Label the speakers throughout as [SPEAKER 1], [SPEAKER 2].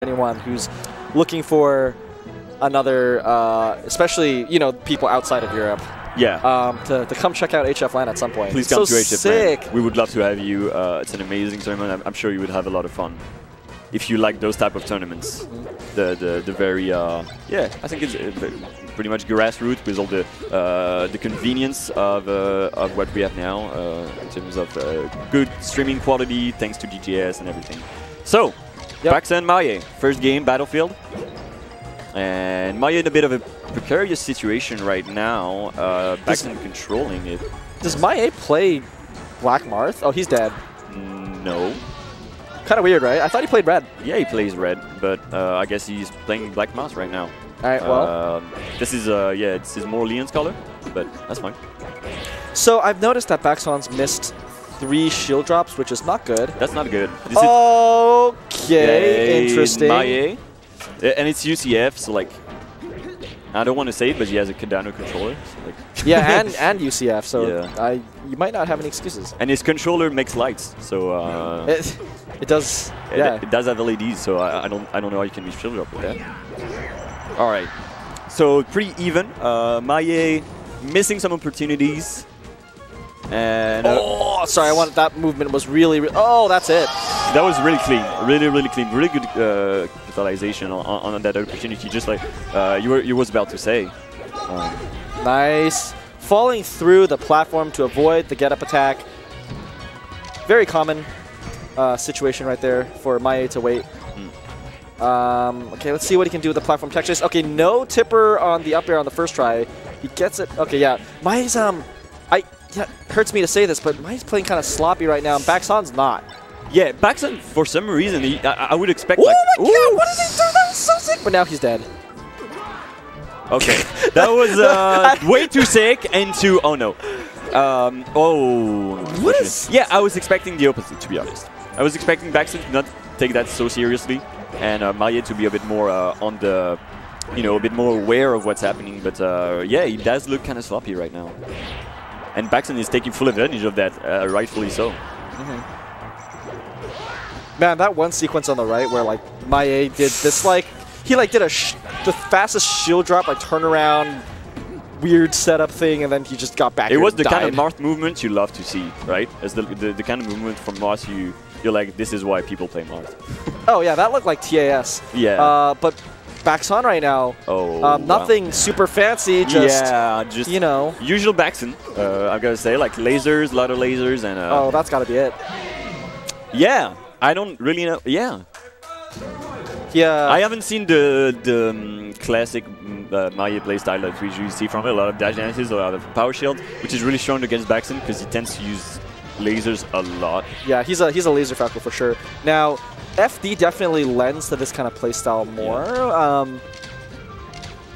[SPEAKER 1] anyone who's looking for another, especially, you know, people outside of Europe.
[SPEAKER 2] Yeah.
[SPEAKER 1] To come check out HFLAN at some point.
[SPEAKER 2] Please come to HFLAN.
[SPEAKER 1] Sick.
[SPEAKER 2] We would love to have you. It's an amazing tournament. I'm sure you would have a lot of fun if you like those type of tournaments. The very yeah, I think it's pretty much grassroots with all the convenience of what we have now in terms of good streaming quality thanks to GTS and everything. So, Baxon, Mahie, first game, Battlefield. And Mahie in a bit of a precarious situation right now. Baxon controlling it.
[SPEAKER 1] Does Mahie play Black Marth? Oh, he's dead.
[SPEAKER 2] No.
[SPEAKER 1] Kind of weird, right? I thought he played red.
[SPEAKER 2] Yeah, he plays red, but I guess he's playing Black Marth right now.
[SPEAKER 1] All right, well.
[SPEAKER 2] This is, yeah, it's his more Leon's color, but that's fine.
[SPEAKER 1] So I've noticed that Baxon's missed 3 shield drops, which is not good.
[SPEAKER 2] That's not good. This
[SPEAKER 1] okay, interesting.
[SPEAKER 2] Mahie. And it's UCF, so like, I don't want to say it, but he has a Cardano controller. So like
[SPEAKER 1] yeah, and UCF, so
[SPEAKER 2] yeah.
[SPEAKER 1] You might not have any excuses.
[SPEAKER 2] And his controller makes lights, so
[SPEAKER 1] it does. Yeah,
[SPEAKER 2] it does have LEDs, so I don't know how you can be shield drop with that. All right, so pretty even. Mahie missing some opportunities. And
[SPEAKER 1] oh, sorry, that movement was really oh, that's it.
[SPEAKER 2] That was really clean, really clean, really good capitalization on that opportunity, just like you was about to say.
[SPEAKER 1] Nice, falling through the platform to avoid the get-up attack. Very common situation right there for Mahie to wait. Okay, let's see what he can do with the platform tech chase. Okay, no tipper on the up air on the first try. He gets it. Okay, yeah, Mahie's yeah, hurts me to say this, but Mahie's playing kind of sloppy right now, and Baxon's not.
[SPEAKER 2] Yeah, Baxon, for some reason, I would expect,
[SPEAKER 1] oh
[SPEAKER 2] like...
[SPEAKER 1] Oh my god, what did he do? That was so sick! But now he's dead.
[SPEAKER 2] Okay, that was way too sick and too... Oh, no. Oh...
[SPEAKER 1] What is...
[SPEAKER 2] Yeah, I was expecting the opposite, to be honest. I was expecting Baxon to not take that so seriously, and Mahie to be a bit more on the... You know, a bit more aware of what's happening, but yeah, he does look kind of sloppy right now. And Baxon is taking full advantage of that, rightfully so.
[SPEAKER 1] Man, that one sequence on the right where like Mahie did this, like he like did the fastest shield drop, like turnaround, weird setup thing, and then he just got back.
[SPEAKER 2] It was the kind of Marth movement you love to see, right? As the kind of movement from Marth you're like, this is why people play Marth.
[SPEAKER 1] Oh yeah, that looked like TAS.
[SPEAKER 2] Yeah.
[SPEAKER 1] But Baxon right now, nothing super fancy, just you know,
[SPEAKER 2] usual Baxon. I've got to say, like lasers, a lot of lasers, and
[SPEAKER 1] oh, that's got to be it.
[SPEAKER 2] Yeah, I don't really know. Yeah, I haven't seen the classic Mahie playstyle that we usually see from it. A lot of dash dances, a lot of power shield, which is really strong against Baxon because he tends to use lasers a lot.
[SPEAKER 1] Yeah, he's a laser Falco for sure. Now, FD definitely lends to this kind of playstyle more,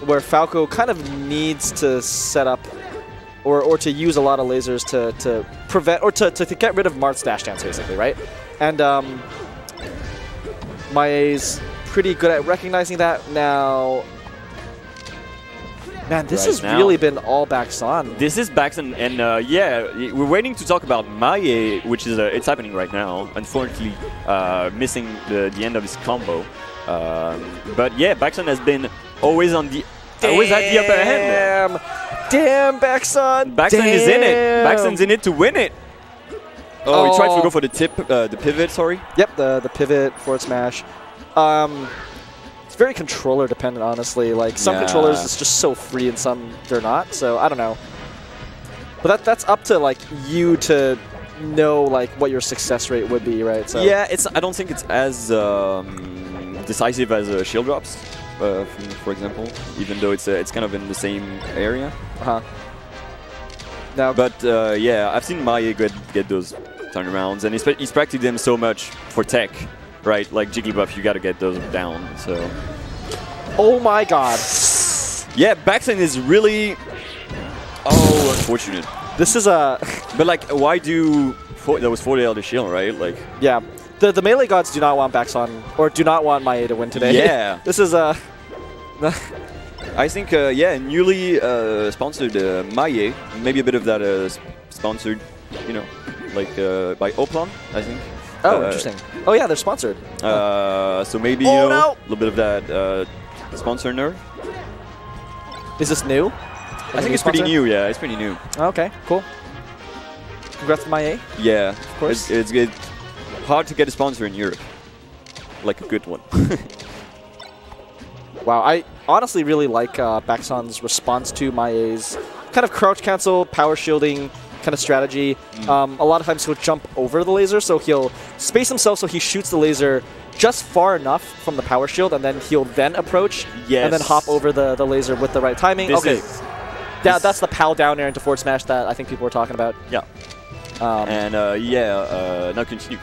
[SPEAKER 1] where Falco kind of needs to set up or to use a lot of lasers to prevent or to get rid of Marth's dash dance, basically, right? And Mahie's pretty good at recognizing that now. Man, this has really been all Baxon.
[SPEAKER 2] This is Baxon, and yeah, we're waiting to talk about Mahie, which is it's happening right now. Unfortunately, missing the end of his combo. But yeah, Baxon has been always on the always at the upper hand.
[SPEAKER 1] Damn, Baxon!
[SPEAKER 2] Baxon is in it. Baxon's in it to win it. Oh, he tried to go for the pivot. Sorry.
[SPEAKER 1] Yep, the pivot forward smash. It's very controller dependent, honestly. Like some controllers it's just so free and some they're not. So I don't know. But that's up to like you to know like what your success rate would be, right? So
[SPEAKER 2] yeah, I don't think it's as decisive as shield drops, for example. Even though it's kind of in the same area.
[SPEAKER 1] Now,
[SPEAKER 2] but yeah, I've seen Mahie get those turnarounds, and he's practiced them so much for tech. Right, like Jigglypuff, you gotta get those down, so...
[SPEAKER 1] Oh my god.
[SPEAKER 2] Yeah, Baxon is really... Oh, unfortunate.
[SPEAKER 1] This is a...
[SPEAKER 2] But like, why do... That was 40 out of shield, right? Like...
[SPEAKER 1] Yeah. The melee gods do not want Baxon, or do not want Mahie to win today.
[SPEAKER 2] Yeah.
[SPEAKER 1] This is a...
[SPEAKER 2] I think, yeah, newly sponsored Mahie, maybe a bit of that sponsored, you know, like by Oplon, I think.
[SPEAKER 1] Oh, interesting. Oh yeah, they're sponsored.
[SPEAKER 2] So maybe, you know, a little bit of that sponsor nerve.
[SPEAKER 1] Is this new?
[SPEAKER 2] I think it's pretty new, yeah, it's pretty new.
[SPEAKER 1] Okay, cool. Congrats to Mahie.
[SPEAKER 2] Yeah, of course. It's good. Hard to get a sponsor in Europe. Like a good one.
[SPEAKER 1] Wow, I honestly really like Baxon's response to Mahie's kind of crouch cancel, power shielding kind of strategy. A lot of times he'll jump over the laser, so he'll space himself so he shoots the laser just far enough from the power shield, and then he'll then approach and then hop over the laser with the right timing. That's the PAL down air into forward smash that I think people were talking about.
[SPEAKER 2] Yeah. Now continue.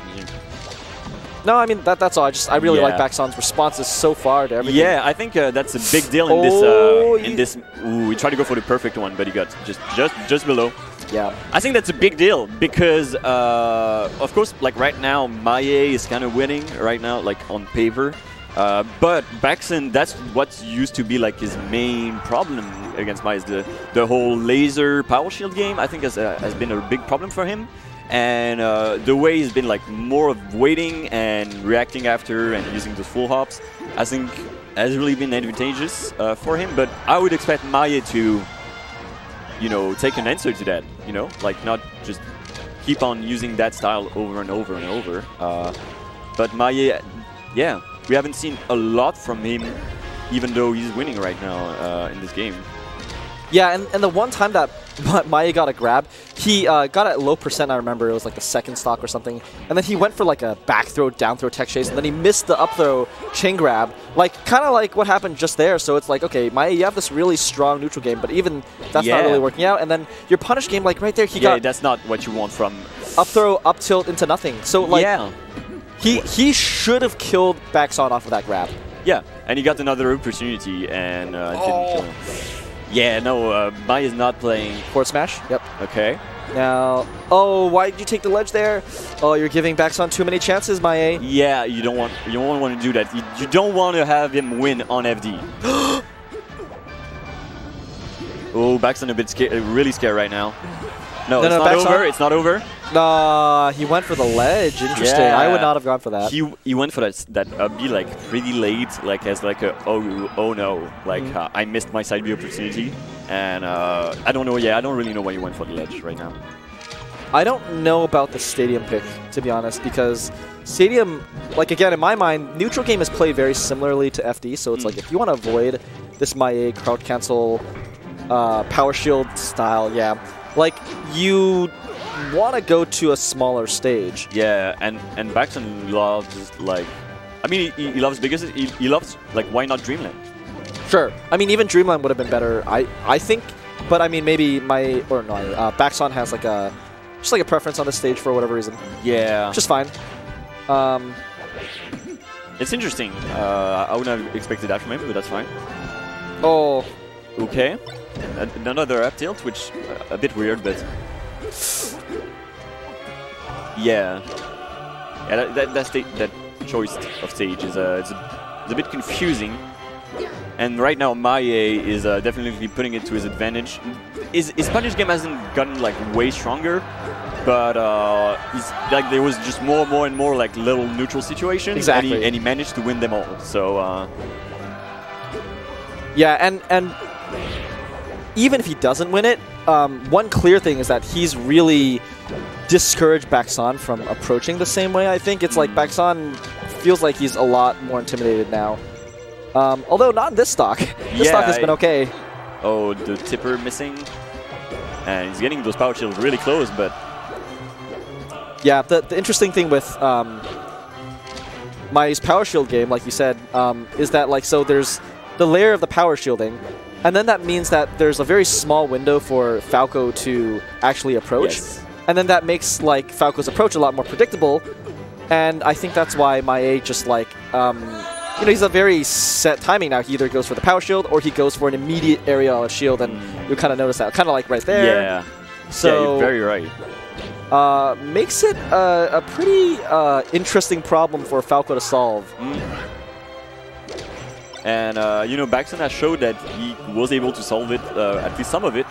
[SPEAKER 1] No, I mean that's all. I really like Baxon's responses so far to everything.
[SPEAKER 2] Yeah, I think that's a big deal in this. Ooh, we tried to go for the perfect one, but he got just below.
[SPEAKER 1] Yeah,
[SPEAKER 2] I think that's a big deal because, of course, like right now, Mahie is kind of winning right now, like on paper. But Baxon, that's what used to be like his main problem against Mahie. Is the whole laser power shield game. I think has been a big problem for him. And the way he's been like more of waiting and reacting after and using those full hops, I think has really been advantageous for him. But I would expect Mahie to, you know, take an answer to that, you know, like not just keep on using that style over and over and over. But Mahie, yeah, we haven't seen a lot from him, even though he's winning right now in this game.
[SPEAKER 1] Yeah, and the one time that Mahie got a grab, he got it at low percent, I remember. It was like the second stock or something. And then he went for like a back throw, down throw tech chase, and then he missed the up throw chain grab. Like, kind of like what happened just there. So it's like, okay, Mahie, you have this really strong neutral game, but even that's not really working out. And then your punish game, like right there, he got...
[SPEAKER 2] that's not what you want from...
[SPEAKER 1] Up throw, up tilt into nothing. So like, he should have killed Baxon off of that grab.
[SPEAKER 2] Yeah, and he got another opportunity and didn't kill him. Yeah, no, Mahie is not playing...
[SPEAKER 1] Forward smash? Yep.
[SPEAKER 2] Okay.
[SPEAKER 1] Now... Oh, why did you take the ledge there? Oh, you're giving Baxon too many chances, Mahie.
[SPEAKER 2] Yeah, you don't want to do that. You don't want to have him win on FD. Oh, Baxon a bit scared, really scared right now. No, it's not over. It's not over.
[SPEAKER 1] Nah, he went for the ledge. Interesting.
[SPEAKER 2] Yeah.
[SPEAKER 1] I would not have gone for that.
[SPEAKER 2] He went for that B like pretty late, like as like a oh no, like I missed my side B opportunity, and I don't know. Yeah, I don't really know why he went for the ledge right now.
[SPEAKER 1] I don't know about the Stadium pick, to be honest, because Stadium, like again in my mind, neutral game is played very similarly to FD. So it's like if you want to avoid this Mahie crowd cancel, power shield style, like you want to go to a smaller stage.
[SPEAKER 2] Yeah, and Baxon loves like, I mean he loves because he loves like why not Dreamland?
[SPEAKER 1] Sure. I mean even Dreamland would have been better, I think, but I mean maybe Baxon has like a just like a preference on the stage for whatever reason.
[SPEAKER 2] Yeah,
[SPEAKER 1] which is fine.
[SPEAKER 2] It's interesting. I wouldn't have expected that from him, but that's fine.
[SPEAKER 1] Oh,
[SPEAKER 2] okay. Another up tilt, which a bit weird, but yeah, that choice of stage is it's a bit confusing. And right now, Mahie is definitely putting it to his advantage. His punish game hasn't gotten like way stronger, but he's like there was just more and more like little neutral situations, and he managed to win them all. So
[SPEAKER 1] yeah, and even if he doesn't win it, one clear thing is that he's really discouraged Baxon from approaching the same way. I think it's like Baxon feels like he's a lot more intimidated now. Although not in this stock. This stock has been okay.
[SPEAKER 2] Oh, the tipper missing. And he's getting those power shields really close, but...
[SPEAKER 1] Yeah, the interesting thing with Mahie's power shield game, like you said, is that like, so there's the layer of the power shielding, and then that means that there's a very small window for Falco to actually approach. Yes. And then that makes like Falco's approach a lot more predictable. And I think that's why Mahie just like, you know, he's a very set timing now. He either goes for the power shield or he goes for an immediate area shield, and you kind of notice that. Kind of like right there.
[SPEAKER 2] Yeah.
[SPEAKER 1] So,
[SPEAKER 2] yeah, you're very right.
[SPEAKER 1] Makes it a pretty interesting problem for Falco to solve.
[SPEAKER 2] And, you know, Baxon has showed that he was able to solve it, at least some of it,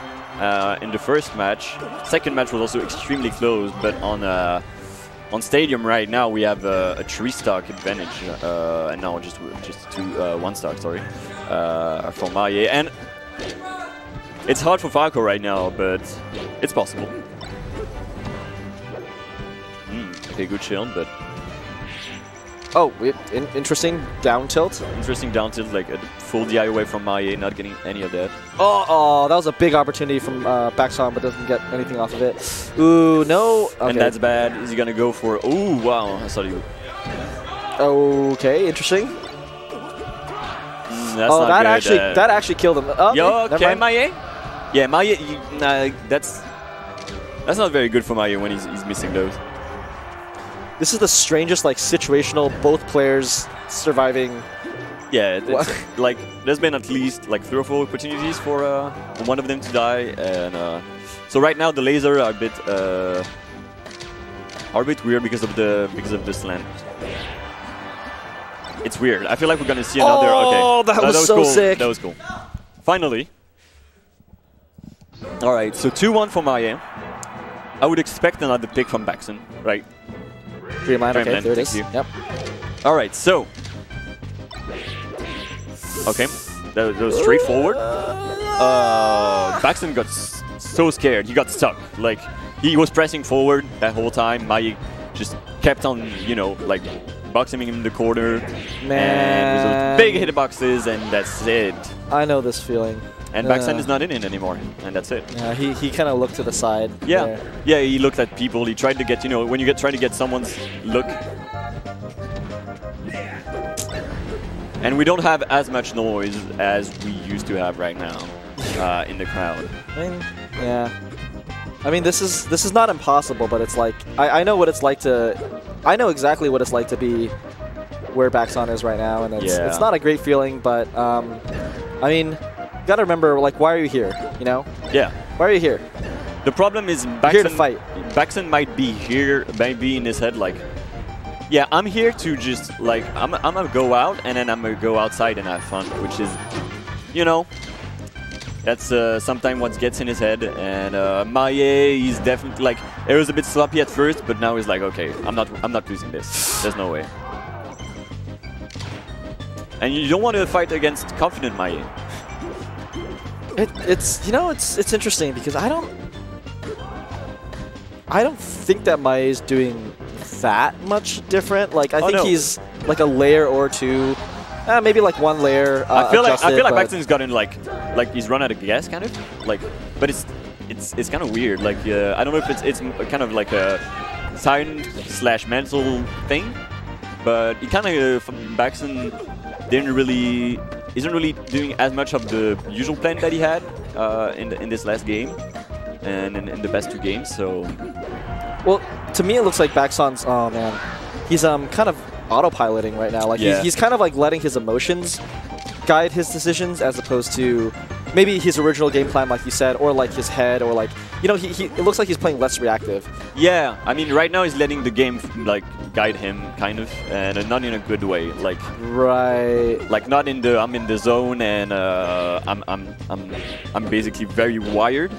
[SPEAKER 2] in the first match. Second match was also extremely close, but on on Stadium right now we have a 3-stock advantage, and now just 1-stock, sorry, for Mahie. And it's hard for Falco right now, but it's possible. Okay, good shield, but...
[SPEAKER 1] Oh, interesting down tilt.
[SPEAKER 2] Interesting down tilt, like a full DI away from Mahie, not getting any of that.
[SPEAKER 1] Oh, that was a big opportunity from Baxon, but doesn't get anything off of it. Ooh, no. Okay.
[SPEAKER 2] And that's bad. Is he gonna go for? Ooh, wow! I saw you.
[SPEAKER 1] Okay, interesting.
[SPEAKER 2] That's not good.
[SPEAKER 1] That actually killed him. Oh,
[SPEAKER 2] yo, okay, Mahie. Yeah, Mahie. That's not very good for Mahie when he's missing those.
[SPEAKER 1] This is the strangest, like, situational, both players surviving.
[SPEAKER 2] Yeah, it's like, there's been at least, like, 3 or 4 opportunities for one of them to die, and so right now the lasers are a bit weird because of the slant. It's weird. I feel like we're gonna see another.
[SPEAKER 1] Oh,
[SPEAKER 2] okay,
[SPEAKER 1] that was so
[SPEAKER 2] cool.
[SPEAKER 1] sick.
[SPEAKER 2] That was cool. Finally. All right, so 2-1 for Mahie. I would expect another pick from Baxon, right?
[SPEAKER 1] Dreamland, okay, there it is. Yep.
[SPEAKER 2] All right, so. Okay, that was straightforward. Baxon got so scared, he got stuck. Like, he was pressing forward that whole time. Mahie just kept on, you know, like, boxing him in the corner.
[SPEAKER 1] Man.
[SPEAKER 2] And with those big hitboxes, and that's it.
[SPEAKER 1] I know this feeling.
[SPEAKER 2] And Baxon is not in it anymore, and that's it.
[SPEAKER 1] Yeah, he kind of looked to the side.
[SPEAKER 2] Yeah,
[SPEAKER 1] there.
[SPEAKER 2] yeah, he looked at people. He tried to get, you know, when you try to get someone's look. And we don't have as much noise as we used to have right now in the crowd.
[SPEAKER 1] I mean, yeah. I mean, this is not impossible, but it's like I know what it's like to. I know exactly what it's like to be where Baxon is right now, and it's not a great feeling. But I mean. You gotta remember, like, why are you here? You know?
[SPEAKER 2] Yeah.
[SPEAKER 1] Why are you here?
[SPEAKER 2] The problem is Baxon,
[SPEAKER 1] here to fight.
[SPEAKER 2] Baxon might be here, maybe in his head, like, yeah, I'm here to just, like, I'm gonna go out and then I'm gonna go outside and have fun, which is, you know, that's sometimes what gets in his head. And Mahie, he's definitely, like, it was a bit sloppy at first, but now he's like, okay, I'm not losing this. There's no way. And you don't want to fight against confident Mahie.
[SPEAKER 1] It's you know, it's interesting because I don't think that Mahie is doing that much different. Like, I think he's like a layer or two, maybe like 1 layer.
[SPEAKER 2] I feel like Baxon's gotten like he's run out of gas, kind of like, but it's kind of weird. Like, I don't know if it's kind of like a silent/mental thing, but he kind of Baxon isn't really doing as much of the usual plan that he had in this last game and in the past 2 games. So,
[SPEAKER 1] well, to me it looks like Baxon's. Oh man, he's kind of autopiloting right now. Like, he's kind of like letting his emotions guide his decisions as opposed to maybe his original game plan, like you said, or like his head, or like, you know, it looks like he's playing less reactive. Yeah,
[SPEAKER 2] I mean, right now he's letting the game like guide him, kind of, and not in a good way. Like, like not in the I'm in the zone and I'm basically very wired.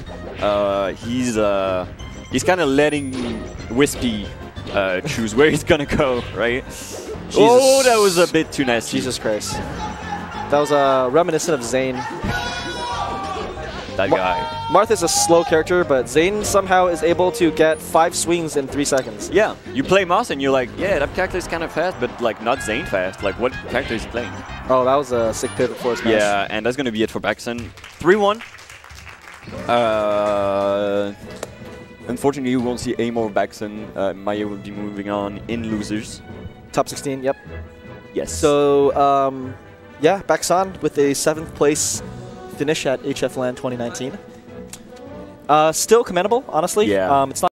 [SPEAKER 2] He's kind of letting Wispy choose where he's gonna go, right? Oh, that was a bit too nasty.
[SPEAKER 1] Jesus Christ. That was reminiscent of Zane.
[SPEAKER 2] That guy.
[SPEAKER 1] Marth is a slow character, but Zane somehow is able to get 5 swings in 3 seconds.
[SPEAKER 2] Yeah, you play Marth and you're like, yeah, that character is kind of fast, but like not Zane fast. Like, what character is he playing?
[SPEAKER 1] Oh, that was a sick pivot forward smash.
[SPEAKER 2] Yeah, and that's gonna be it for Baxon. 3-1. Unfortunately, we won't see any more Baxon. Mahie will be moving on in losers.
[SPEAKER 1] Top 16, yep.
[SPEAKER 2] Yes.
[SPEAKER 1] So, yeah, Baxon with a 7th place finish at HFLAN 2019. Still commendable, honestly.
[SPEAKER 2] Yeah.
[SPEAKER 1] It's not